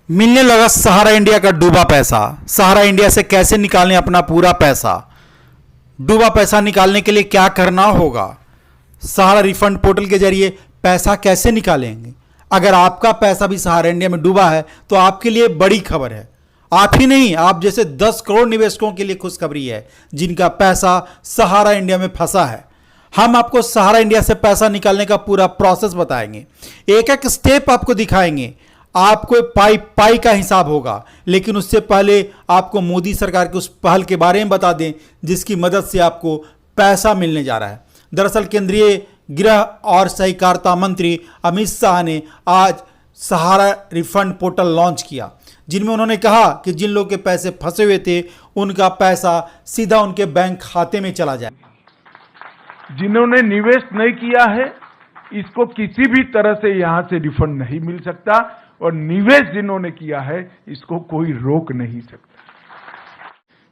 मिलने लगा सहारा इंडिया का डूबा पैसा। सहारा इंडिया से कैसे निकालें अपना पूरा पैसा? डूबा पैसा निकालने के लिए क्या करना होगा? सहारा रिफंड पोर्टल के जरिए पैसा कैसे निकालेंगे? अगर आपका पैसा भी सहारा इंडिया में डूबा है तो आपके लिए बड़ी खबर है। आप ही नहीं, आप जैसे 10 करोड़ निवेशकों के लिए खुशखबरी है जिनका पैसा सहारा इंडिया में फंसा है। हम आपको सहारा इंडिया से पैसा निकालने का पूरा प्रोसेस बताएंगे, एक एक स्टेप आपको दिखाएंगे। आपको पाई पाई का हिसाब होगा, लेकिन उससे पहले आपको मोदी सरकार की उस पहल के बारे में बता दें जिसकी मदद से आपको पैसा मिलने जा रहा है। दरअसल केंद्रीय गृह और सहकारिता मंत्री अमित शाह ने आज सहारा रिफंड पोर्टल लॉन्च किया, जिनमें उन्होंने कहा कि जिन लोगों के पैसे फंसे हुए थे उनका पैसा सीधा उनके बैंक खाते में चला जाए। जिन्होंने निवेश नहीं किया है इसको किसी भी तरह से यहां से रिफंड नहीं मिल सकता, और निवेश जिन्होंने किया है इसको कोई रोक नहीं सकता।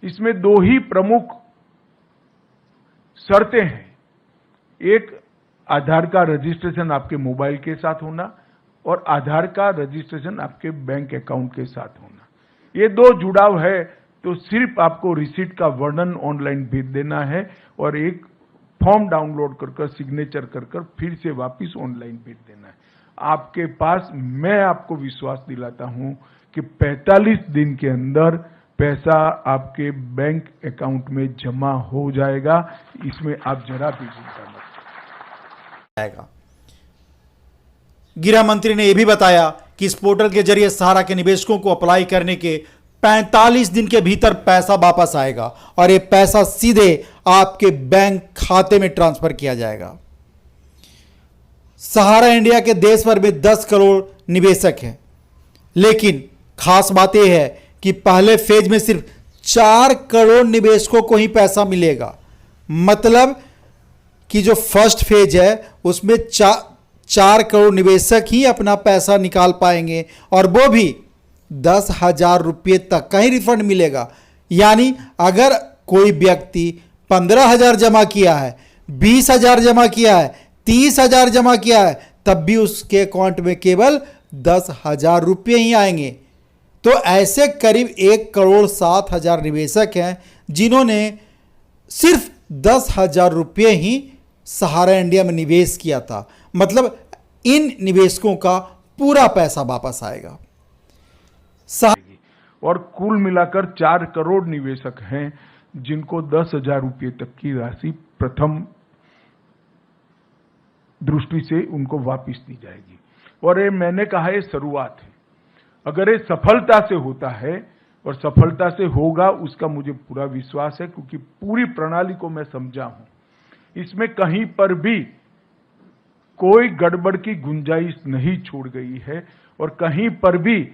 इसमें दो ही प्रमुख शर्तें हैं। एक, आधार का रजिस्ट्रेशन आपके मोबाइल के साथ होना, और आधार का रजिस्ट्रेशन आपके बैंक अकाउंट के साथ होना। ये दो जुड़ाव है तो सिर्फ आपको रिसीट का वर्णन ऑनलाइन भेज देना है और एक फॉर्म डाउनलोड कर सिग्नेचर कर फिर से वापस ऑनलाइन भेज देना है। आपके पास, मैं आपको विश्वास दिलाता हूं कि 45 दिन के अंदर पैसा आपके बैंक अकाउंट में जमा हो जाएगा। इसमें आप जरा भी चिंता मत जाएगा। गृह मंत्री ने यह भी बताया कि इस पोर्टल के जरिए सहारा के निवेशकों को अप्लाई करने के 45 दिन के भीतर पैसा वापस आएगा और यह पैसा सीधे आपके बैंक खाते में ट्रांसफर किया जाएगा। सहारा इंडिया के देश भर में 10 करोड़ निवेशक हैं, लेकिन खास बात यह है कि पहले फेज में सिर्फ 4 करोड़ निवेशकों को ही पैसा मिलेगा। मतलब कि जो फर्स्ट फेज है उसमें 4 करोड़ निवेशक ही अपना पैसा निकाल पाएंगे, और वो भी 10,000 रुपये तक का ही रिफंड मिलेगा। यानी अगर कोई व्यक्ति 15,000 जमा किया है, 20,000 जमा किया है, 30,000 जमा किया है, तब भी उसके अकाउंट में केवल 10,000 रुपये ही आएंगे। तो ऐसे करीब 1,07,000 निवेशक हैं जिन्होंने सिर्फ 10,000 रुपये ही सहारा इंडिया में निवेश किया था। मतलब इन निवेशकों का पूरा पैसा वापस आएगा। और कुल मिलाकर 4 करोड़ निवेशक हैं जिनको 10,000 रुपये तक की राशि प्रथम दृष्टि से उनको वापस दी जाएगी। और ये मैंने कहा ये शुरुआत है। अगर ये सफलता से होता है, और सफलता से होगा उसका मुझे पूरा विश्वास है, क्योंकि पूरी प्रणाली को मैं समझा हूं। इसमें कहीं पर भी कोई गड़बड़ की गुंजाइश नहीं छोड़ गई है, और कहीं पर भी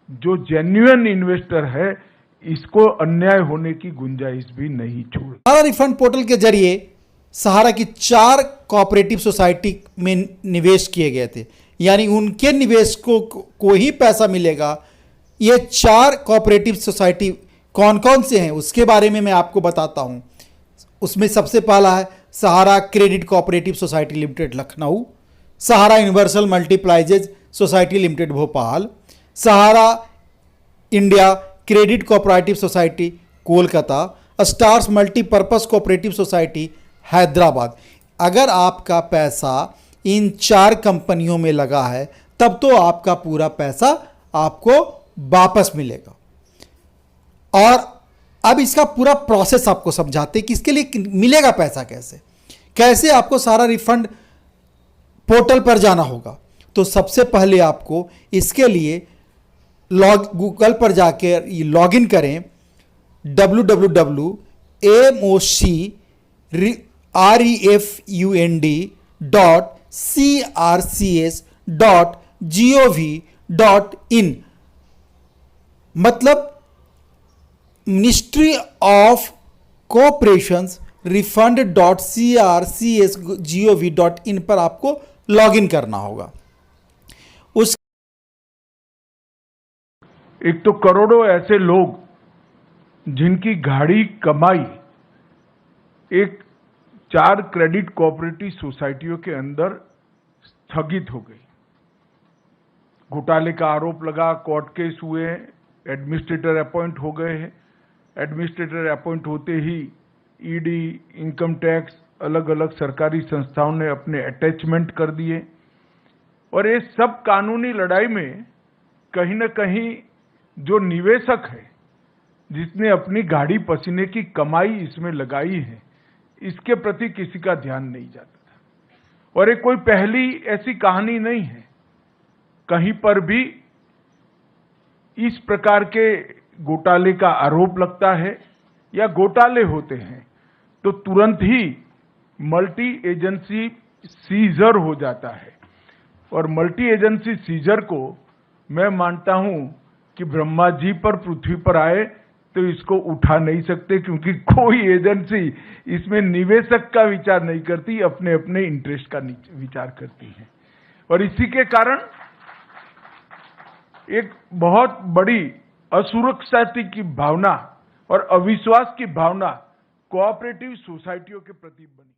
जो जेन्युइन इन्वेस्टर है इसको अन्याय होने की गुंजाइश भी नहीं छोड़। सहारा रिफंड पोर्टल के जरिए सहारा की 4 कोऑपरेटिव सोसाइटी में निवेश किए गए थे, यानी उनके निवेशकों को ही पैसा मिलेगा। ये 4 कोऑपरेटिव सोसाइटी कौन कौन से हैं उसके बारे में मैं आपको बताता हूं। उसमें सबसे पहला है Sahara credit cooperative society limited Lucknow, Sahara universal मल्टीप्लाइजेज society limited Bhopal, Sahara India credit cooperative society Kolkata, stars multipurpose cooperative society Hyderabad. अगर आपका पैसा इन 4 कंपनियों में लगा है तब तो आपका पूरा पैसा आपको वापस मिलेगा। और अब इसका पूरा प्रोसेस आपको समझाते हैं कि इसके लिए मिलेगा पैसा कैसे कैसे आपको सारा रिफंड पोर्टल पर जाना होगा। तो सबसे पहले आपको इसके लिए गूगल पर जाकर लॉगिन करें www.amosc.crcs.gov.in। मतलब मिनिस्ट्री ऑफ कोऑपरेशंस refund.crcs.gov.in पर आपको लॉगिन करना होगा। उस एक तो करोड़ों ऐसे लोग जिनकी गाढ़ी कमाई एक 4 क्रेडिट कोऑपरेटिव सोसाइटियों के अंदर स्थगित हो गई, घोटाले का आरोप लगा, कोर्ट केस हुए, एडमिनिस्ट्रेटर अपॉइंट हो गए हैं। एडमिनिस्ट्रेटर अपॉइंट होते ही ईडी, इनकम टैक्स, अलग अलग सरकारी संस्थाओं ने अपने अटैचमेंट कर दिए। और ये सब कानूनी लड़ाई में कहीं न कहीं जो निवेशक है, जिसने अपनी गाड़ी पसीने की कमाई इसमें लगाई है, इसके प्रति किसी का ध्यान नहीं जाता था। और ये कोई पहली ऐसी कहानी नहीं है। कहीं पर भी इस प्रकार के घोटाले का आरोप लगता है या घोटाले होते हैं तो तुरंत ही मल्टी एजेंसी सीजर हो जाता है। और मल्टी एजेंसी सीजर को मैं मानता हूं कि ब्रह्मा जी पर पृथ्वी पर आए तो इसको उठा नहीं सकते, क्योंकि कोई एजेंसी इसमें निवेशक का विचार नहीं करती, अपने अपने इंटरेस्ट का विचार करती है। और इसी के कारण एक बहुत बड़ी असुरक्षा की भावना और अविश्वास की भावना कोऑपरेटिव सोसाइटियों के प्रति बनी।